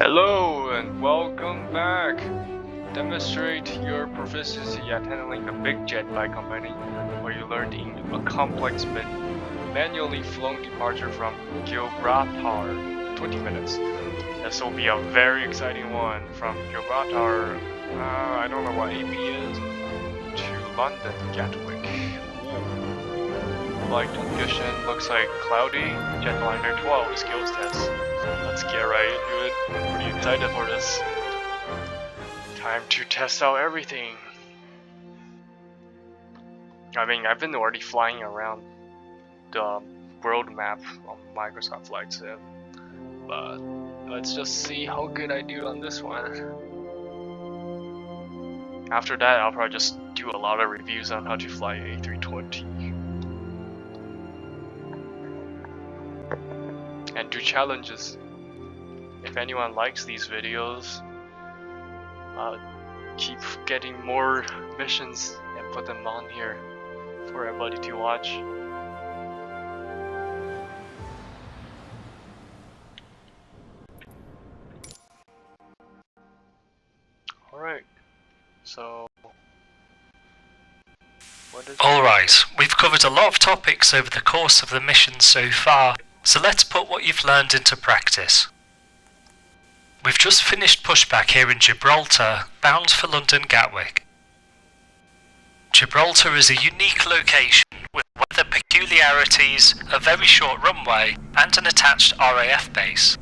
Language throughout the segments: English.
Hello and welcome back. Demonstrate your proficiency at handling a big jet by company where you learned in a complex manually flown departure from Gibraltar. 20 minutes. This will be a very exciting one from Gibraltar, I don't know what AP is, to London Gatwick. Flight condition looks like cloudy. Jetliner 12 skills test. Let's get right into it. I'm pretty excited for this. Time to test out everything. I mean, I've been already flying around the world map on Microsoft Flight Sim, but let's just see how good I do on this one. After that, I'll probably just do a lot of reviews on how to fly an A320. And do challenges. If anyone likes these videos, keep getting more missions and put them on here for everybody to watch. Alright, so Alright, we've covered a lot of topics over the course of the mission so far, so let's put what you've learned into practice. We've just finished pushback here in Gibraltar, bound for London Gatwick. Gibraltar is a unique location with weather peculiarities, a very short runway, and an attached RAF base.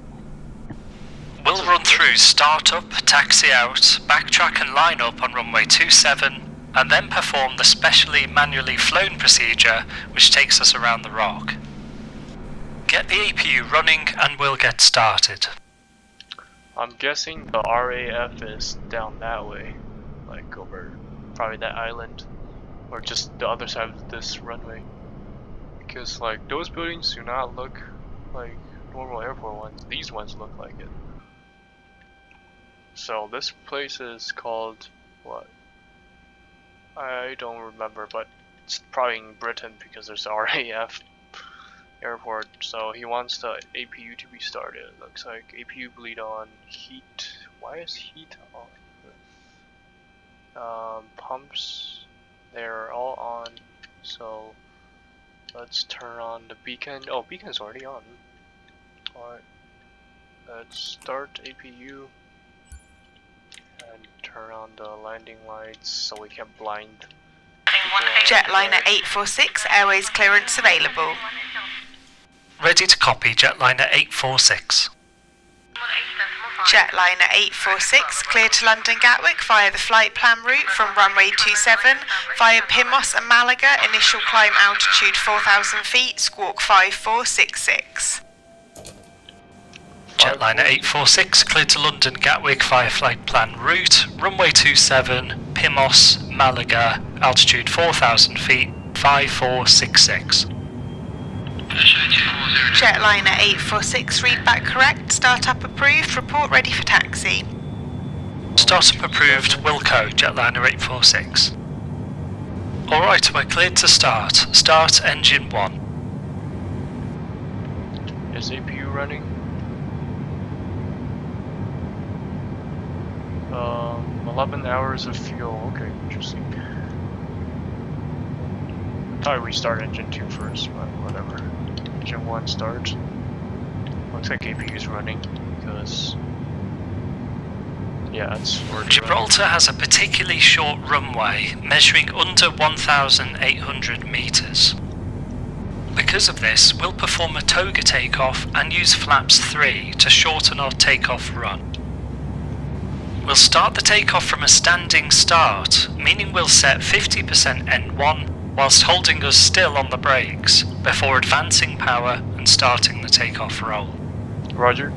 We'll run through start up, taxi out, backtrack and line up on runway 27, and then perform the specially manually flown procedure which takes us around the rock. Get the APU running and we'll get started. I'm guessing the RAF is down that way, like over probably that island, or just the other side of this runway. Because like those buildings do not look like normal airport ones. These ones look like it. So this place is called what? I don't remember, but it's probably in Britain because there's a RAF airport. So he wants the APU to be started. It looks like APU bleed on, heat. Why is heat on? Pumps, they're all on. So let's turn on the beacon. Oh, beacon's already on. Alright, let's start APU and turn on the landing lights so we can blind. Jetliner 846, airways clearance available. Ready to copy, Jetliner 846. Jetliner 846, clear to London Gatwick via the flight plan route from runway 27 via Pimos and Malaga, initial climb altitude 4,000 feet, squawk 5466. Jetliner 846, clear to London Gatwick via flight plan route, runway 27, Pimos, Malaga, altitude 4,000 feet, 5466. Jetliner 846, read back correct, startup approved, report ready for taxi. Startup approved, Wilco, Jetliner 846. Alright, we're cleared to start. Start engine 1. Is APU running? 11 hours of fuel. Okay, interesting. Thought we start engine 2 first, but whatever. Engine 1 start. Looks like APU's running because yeah, it's already Gibraltar has a particularly short runway, measuring under 1,800 meters. Because of this, we'll perform a toga takeoff and use flaps 3 to shorten our takeoff run. We'll start the takeoff from a standing start, meaning we'll set 50% N1 whilst holding us still on the brakes, before advancing power and starting the takeoff roll. Roger.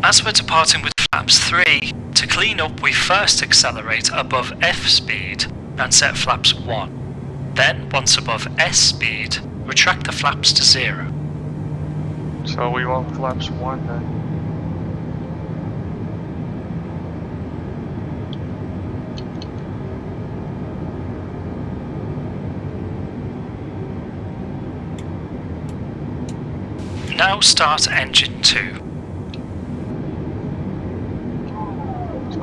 As we're departing with flaps 3, to clean up we first accelerate above F speed and set flaps 1. Then, once above S speed, retract the flaps to 0. So we want flaps 1 then. Now start engine 2.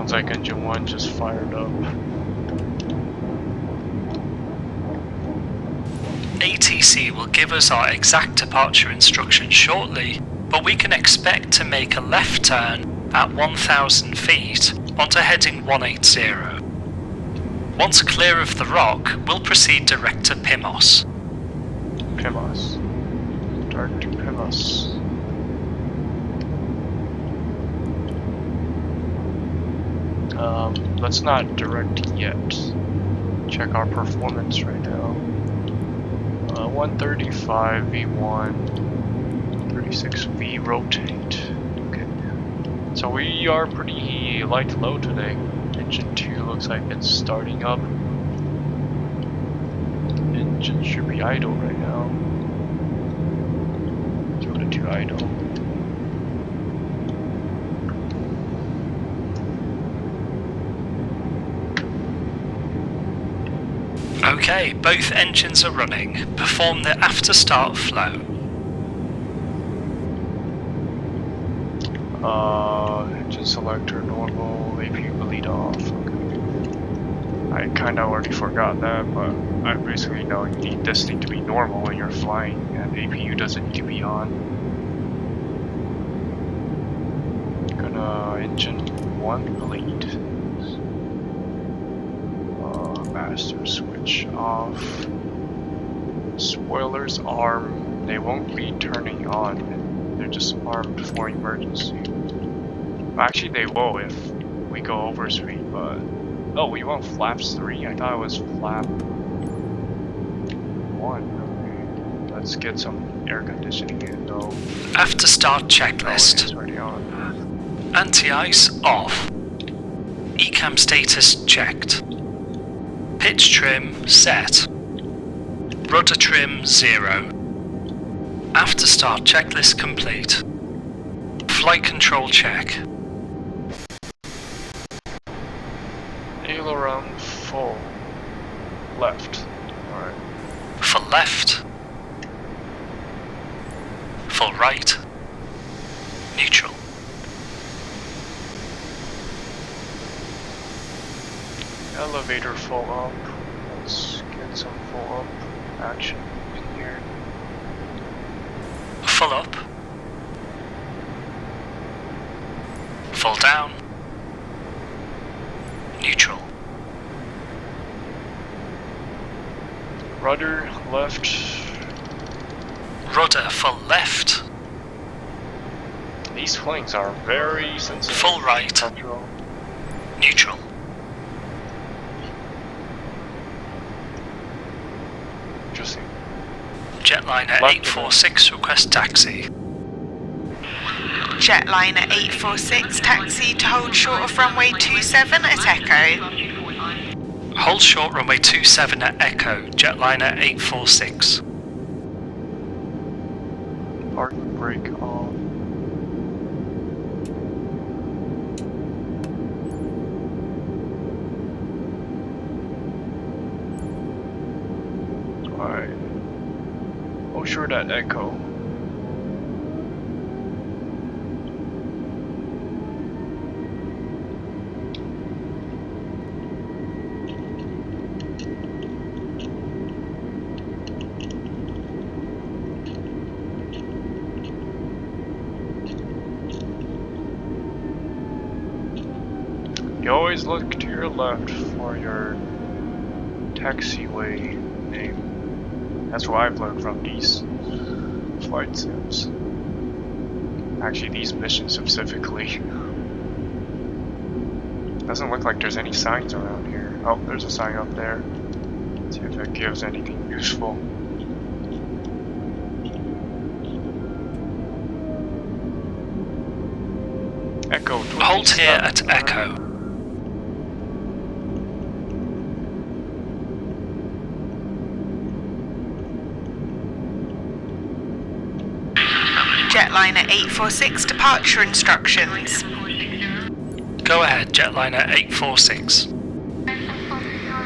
Sounds like engine 1 just fired up. ATC will give us our exact departure instructions shortly, but we can expect to make a left turn at 1,000 feet onto heading 180. Once clear of the rock, we'll proceed direct to Pimos. Pimos. Direct to Pimos. Let's not direct yet. Check our performance right now. 135 V1, 36 V rotate. Okay. So we are pretty light low today. Engine 2 looks like it's starting up. Engine should be idle right now. 0 to 2 idle. Okay, both engines are running. Perform the after start flow. Engine selector normal, APU lead off. Okay. I kinda already forgot that, but I basically know you need this thing to be normal when you're flying, and APU doesn't need to be on. Gonna engine 1 lead. Master switch off. Spoilers arm. They won't be turning on. They're just armed for emergency. Actually, they will if we go over speed, but... Oh, we want flaps 3? I thought it was flap 1. Okay. Let's get some air conditioning in though. After start Oh, checklist. it's already on. Anti-ice off. ECAM status checked. Pitch trim set. Rudder trim 0. After start checklist complete. Flight control check. Aileron full. Left. Alright. Full left. Full right. Neutral. Elevator full up. Let's get some full up action in here. Full up. Full down. Neutral. Rudder left. Rudder full left. These planes are very sensitive. Full right. Control. Neutral. Interesting. Jetliner Left 846 request taxi. Jetliner 846 taxi to hold short of runway 27 at Echo. Hold short runway 27 at Echo, Jetliner 846. Park brake on. Alright. Oh, sure, that Echo. You always look to your left for your taxiway name. That's what I've learned from these flight sims. Actually, these missions specifically. Doesn't look like there's any signs around here. Oh, there's a sign up there. Let's see if it gives anything useful. Echo 27. Hold here at Echo. Jetliner 846 departure instructions. Go ahead, Jetliner 846.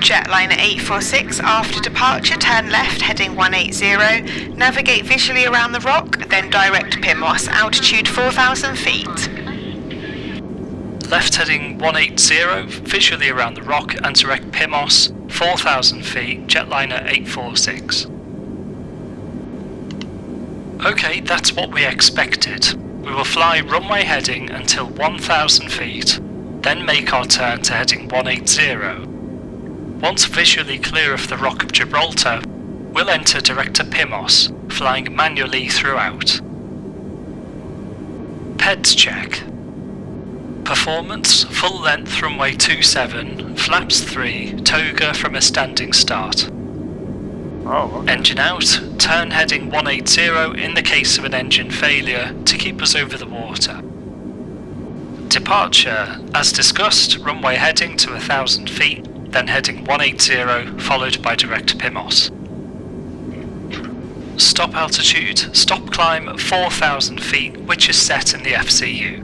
Jetliner 846 after departure turn left heading 180, navigate visually around the rock, then direct Pimos, altitude 4,000 feet. left heading 180 visually around the rock and direct PIMOS 4,000 feet, Jetliner 846. Okay, that's what we expected. We will fly runway heading until 1,000 feet, then make our turn to heading 180. Once visually clear of the Rock of Gibraltar, we'll enter direct to PIMOS, flying manually throughout. PEDS check. Performance, full length runway 27, flaps 3, toga from a standing start. Oh, okay. Engine out, turn heading 180 in the case of an engine failure to keep us over the water. Departure, as discussed, runway heading to 1,000 feet, then heading 180 followed by direct PIMOS. Stop altitude, stop climb 4,000 feet, which is set in the FCU.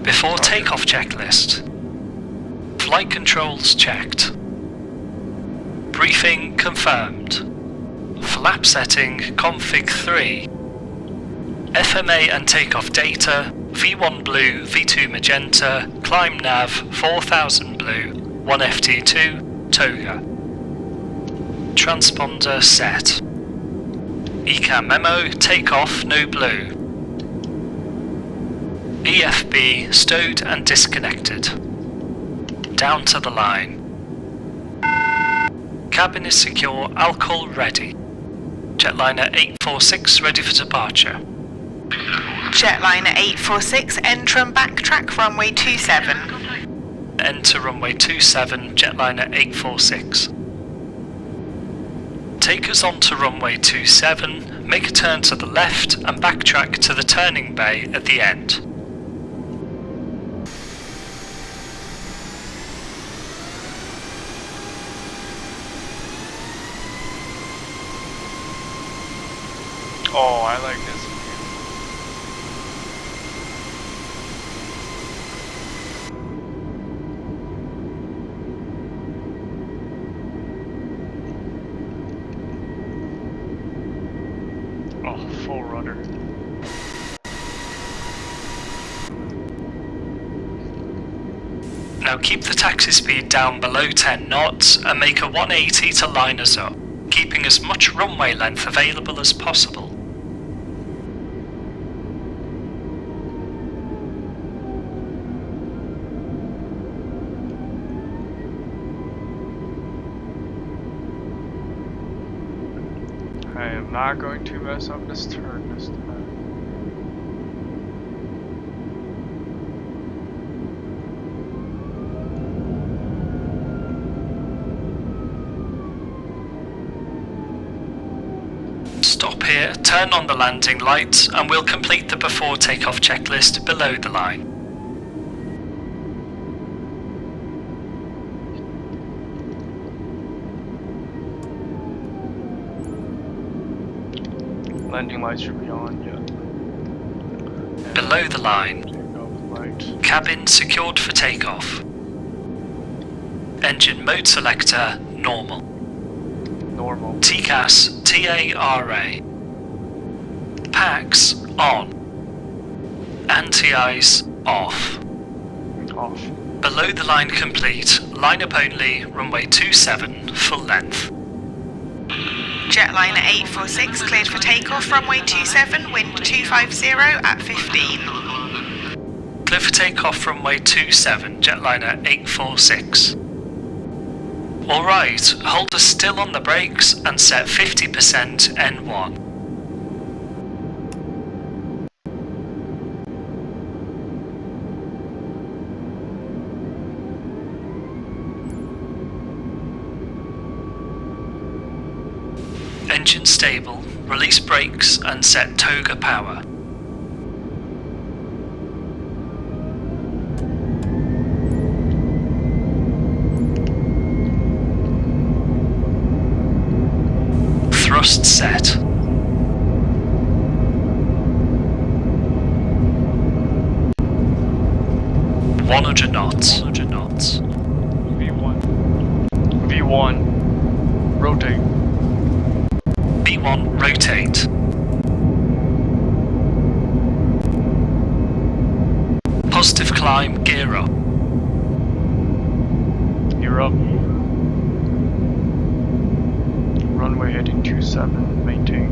Before takeoff checklist. Flight controls checked. Briefing confirmed. Flap setting config 3. FMA and takeoff data, V1 blue, V2 magenta, climb nav 4000 blue, 1 FT2, toga. Transponder set. ECAM memo, takeoff, no blue. EFB stowed and disconnected. Down to the line. Cabin is secure, alcohol ready. Jetliner 846 ready for departure. Jetliner 846, enter and backtrack runway 27. Enter runway 27, Jetliner 846. Take us on to runway 27, make a turn to the left and backtrack to the turning bay at the end. Oh, I like this. Oh, full rudder. Now keep the taxi speed down below 10 knots and make a 180 to line us up, keeping as much runway length available as possible. I am not going to mess up this turn this time. Stop here, turn on the landing lights, and we'll complete the before takeoff checklist below the line. Landing lights should be on, yeah. Below the line. Takeoff light. Cabin secured for takeoff. Engine mode selector, normal. Normal. TCAS, TARA. Packs, on. Anti-ice, off. Off. Below the line complete, line up only, runway 27, full length. Jetliner 846, cleared for takeoff, runway 27, wind 250 at 15. Clear for takeoff runway 27, Jetliner 846. Alright, hold us still on the brakes and set 50% N1. Engine stable, release brakes and set toga power. Thrust set. (100 knots). V1. V1. Rotate. V1 rotate. Positive climb, gear up. Gear up. Runway heading 27, maintain.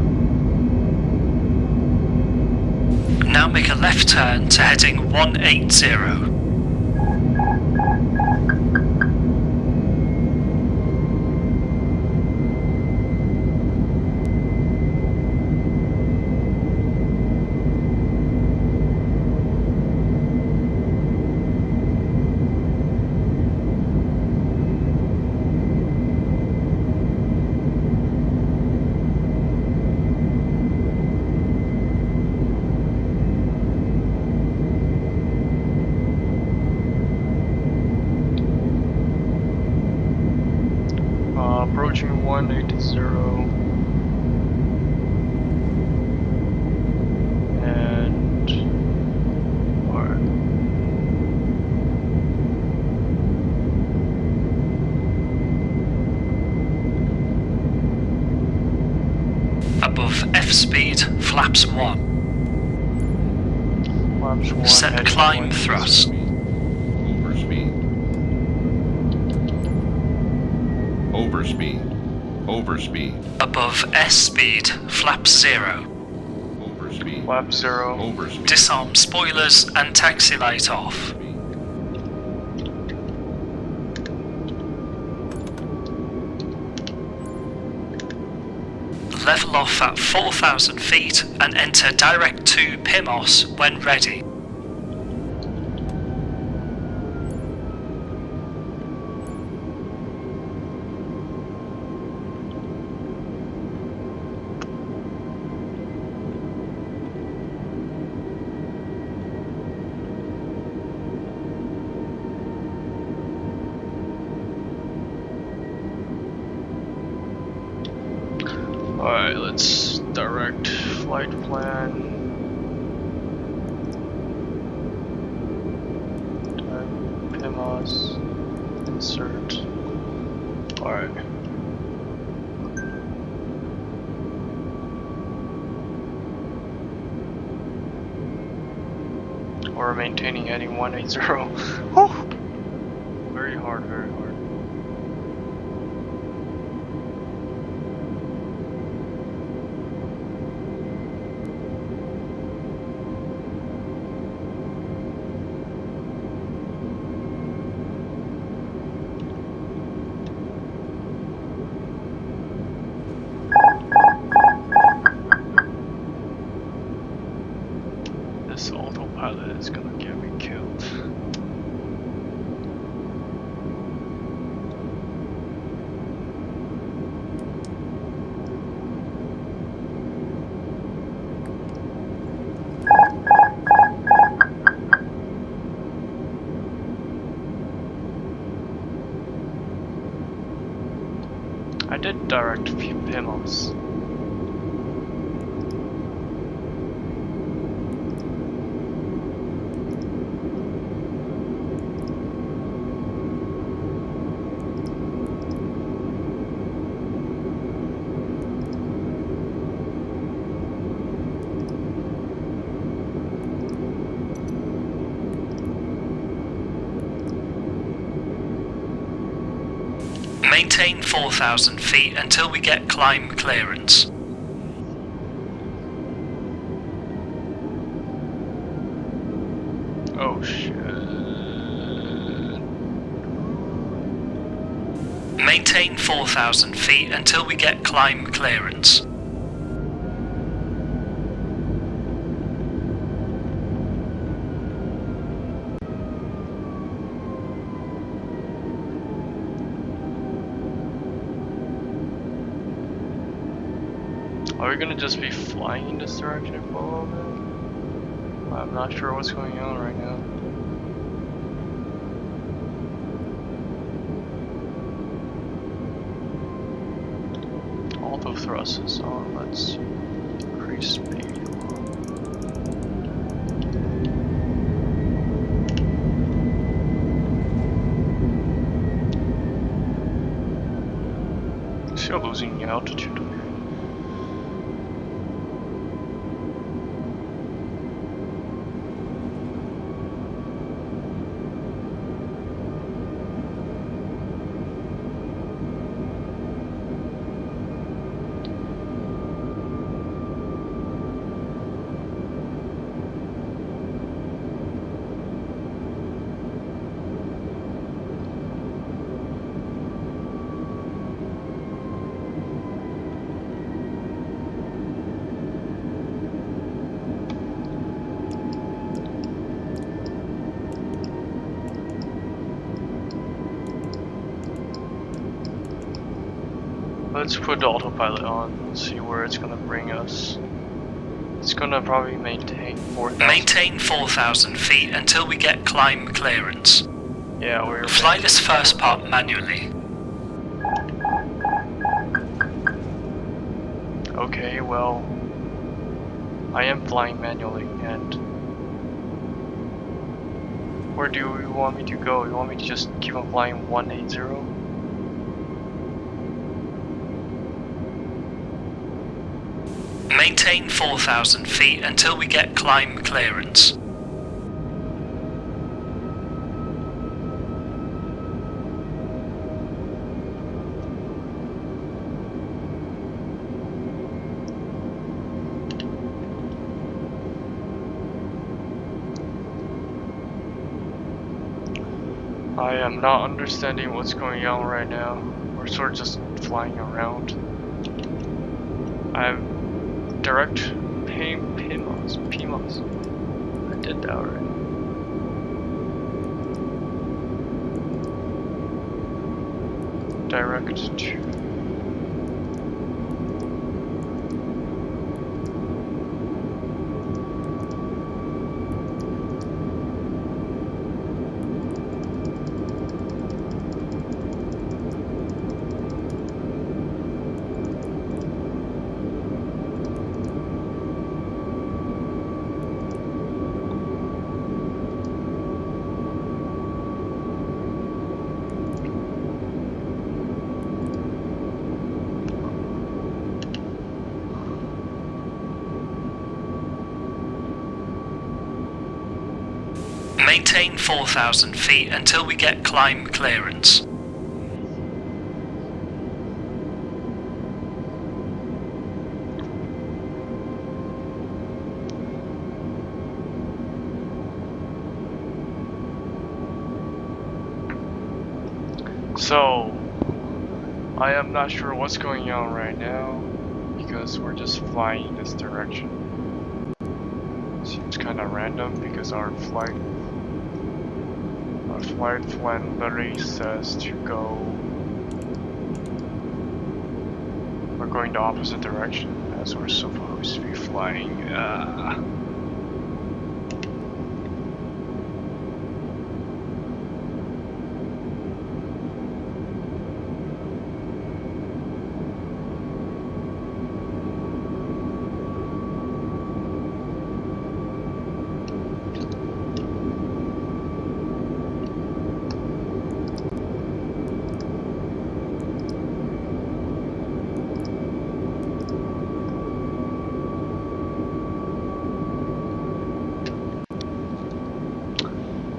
Now make a left turn to heading 180. Approaching 180. And alright. Above F speed, flaps 1. Flaps 1. Set heading climb 180. thrust. Overspeed. Overspeed. Above S speed, flaps 0. Overspeed. Flap 0. Overspeed. Disarm spoilers and taxi light off. Level off at 4,000 feet and enter direct to PIMOS when ready. Alright, let's direct flight plan. Type PIMOS. Insert. Alright. We're maintaining heading 180. Whew. Very hard, very hard. This autopilot is gonna get me killed. I did direct PIMOS. Maintain 4,000 feet until we get climb clearance. Oh shit. Maintain 4,000 feet until we get climb clearance. Are we gonna just be flying in this direction for a little bit? I'm not sure what's going on right now. Auto thrust is on. Let's increase speed. Still losing altitude. let's put the autopilot on, see where it's gonna bring us. It's gonna probably maintain 4,000. Maintain 4,000 feet until we get climb clearance. Yeah, we're Fly this first part manually. Okay, well, I am flying manually, and where do you want me to go? You want me to just keep on flying 180? Maintain 4,000 feet until we get climb clearance. I am not understanding what's going on right now. We're sort of just flying around. I'm direct PMOS. I did that already. Direct to. Maintain 4,000 feet until we get climb clearance. So, I am not sure what's going on right now because we're just flying in this direction. Seems kind of random because our flight plan literally says to go. We're going the opposite direction as we're supposed to be flying.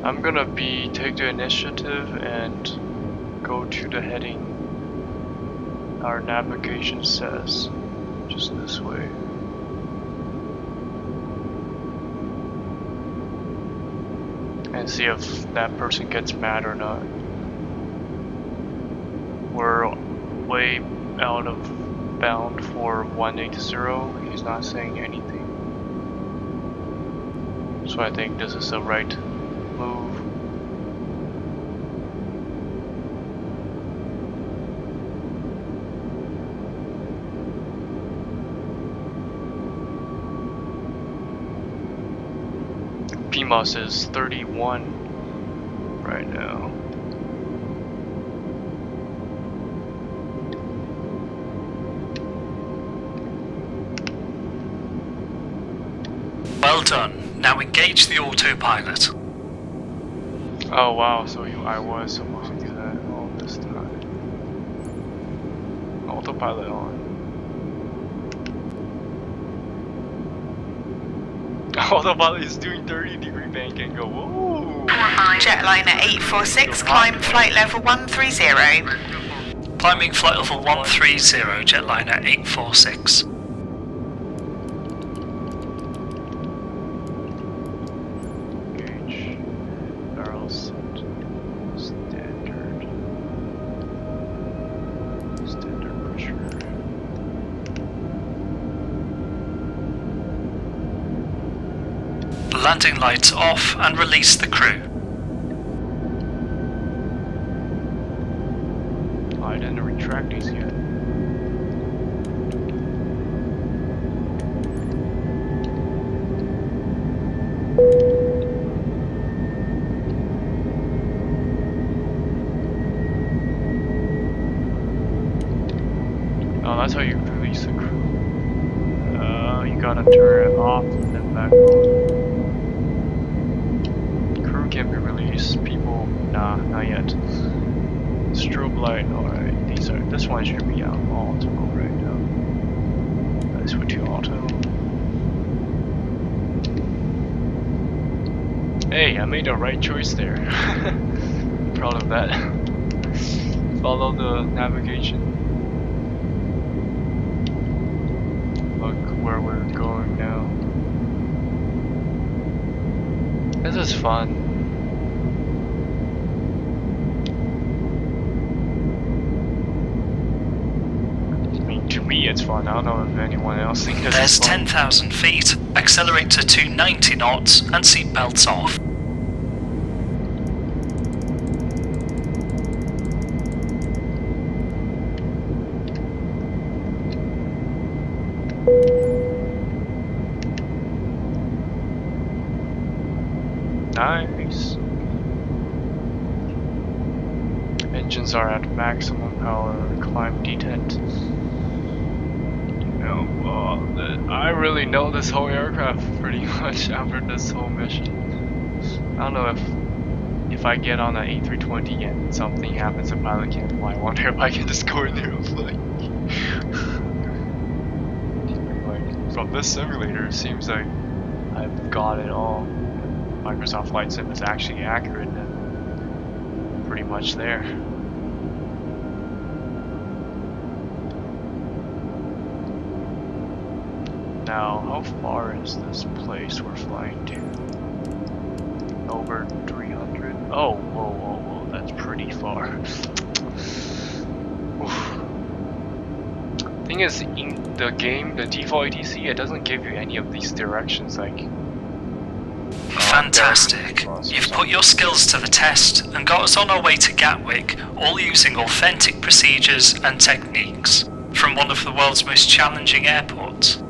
I'm gonna take the initiative and go to the heading our navigation says, just this way. And see if that person gets mad or not. We're way out of bound for 180, he's not saying anything. So I think this is the right move. PMOS is 31 right now. Well done. Now engage the autopilot. Oh wow, so I was supposed to do that all this time. Autopilot on. Autopilot is doing 30-degree bank and go, whoa! Jetliner 846, climb flight level 130. Climbing flight level 130, Jetliner 846. Gauge, barrel set, standard pressure. Landing lights off and release the crew. I didn't retract these yet. Oh, that's how you release the crew. You gotta turn it off and then back on. Crew can be released. People, nah, not yet. Strobe light, alright. This one should be on auto right now. Let's switch to auto. Hey, I made the right choice there. Proud of that. Follow the navigation. Look where we're going now. This is fun. I mean, to me it's fun. I don't know if anyone else thinks this There's is fun. 10,000 feet, accelerate to 290 knots and seatbelts off. Nice. Engines are at maximum power. Climb detent. I really know this whole aircraft pretty much after this whole mission. I don't know if I get on an A320 and something happens, the pilot can't fly. I wonder if I can just go in there and fly. Like, from this simulator, it seems like I've got it all. Microsoft Flight Sim is actually accurate and pretty much there. Now, how far is this place we're flying to? Over 300? Oh, whoa, that's pretty far. Thing is, in the game, the default ATC, it doesn't give you any of these directions, like... Fantastic. You've put your skills to the test and got us on our way to Gatwick, all using authentic procedures and techniques from one of the world's most challenging airports.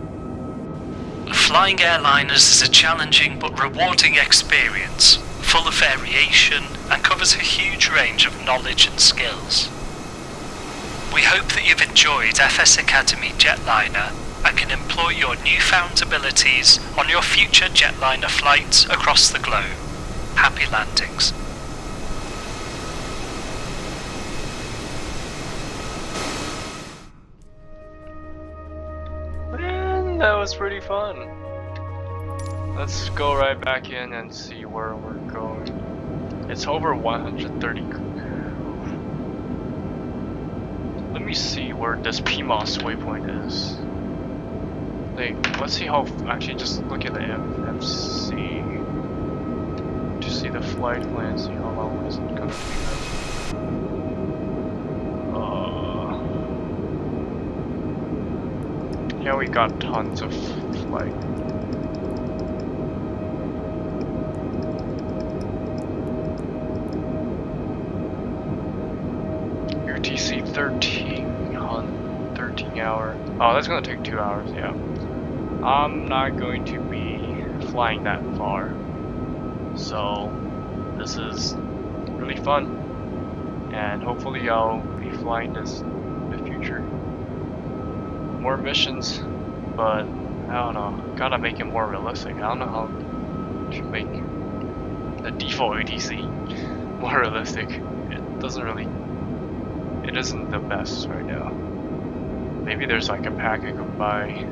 Flying airliners is a challenging but rewarding experience, full of variation and covers a huge range of knowledge and skills. We hope that you've enjoyed FS Academy Jetliner and can employ your newfound abilities on your future Jetliner flights across the globe. Happy landings. Man, that was pretty fun. Let's go right back in and see where we're going. It's over 130. Let me see where this PMOS waypoint is. Like, let's see how. Actually, just look at the MFC to see the flight plan. See how long is it gonna be. Yeah, we got tons of flight. UTC 13 hour. Oh, that's gonna take 2 hours. Yeah. I'm not going to be flying that far, so this is really fun, and hopefully I'll be flying this in the future. More missions, but I don't know, gotta make it more realistic. I don't know how to make the default ATC more realistic. It isn't the best right now. Maybe there's like a pack I could buy.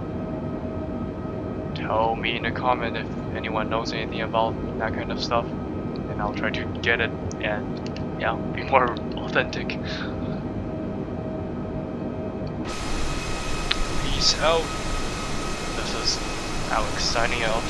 Tell me in the comment if anyone knows anything about that kind of stuff, and I'll try to get it and yeah, be more authentic. Peace out. This is Alex signing out.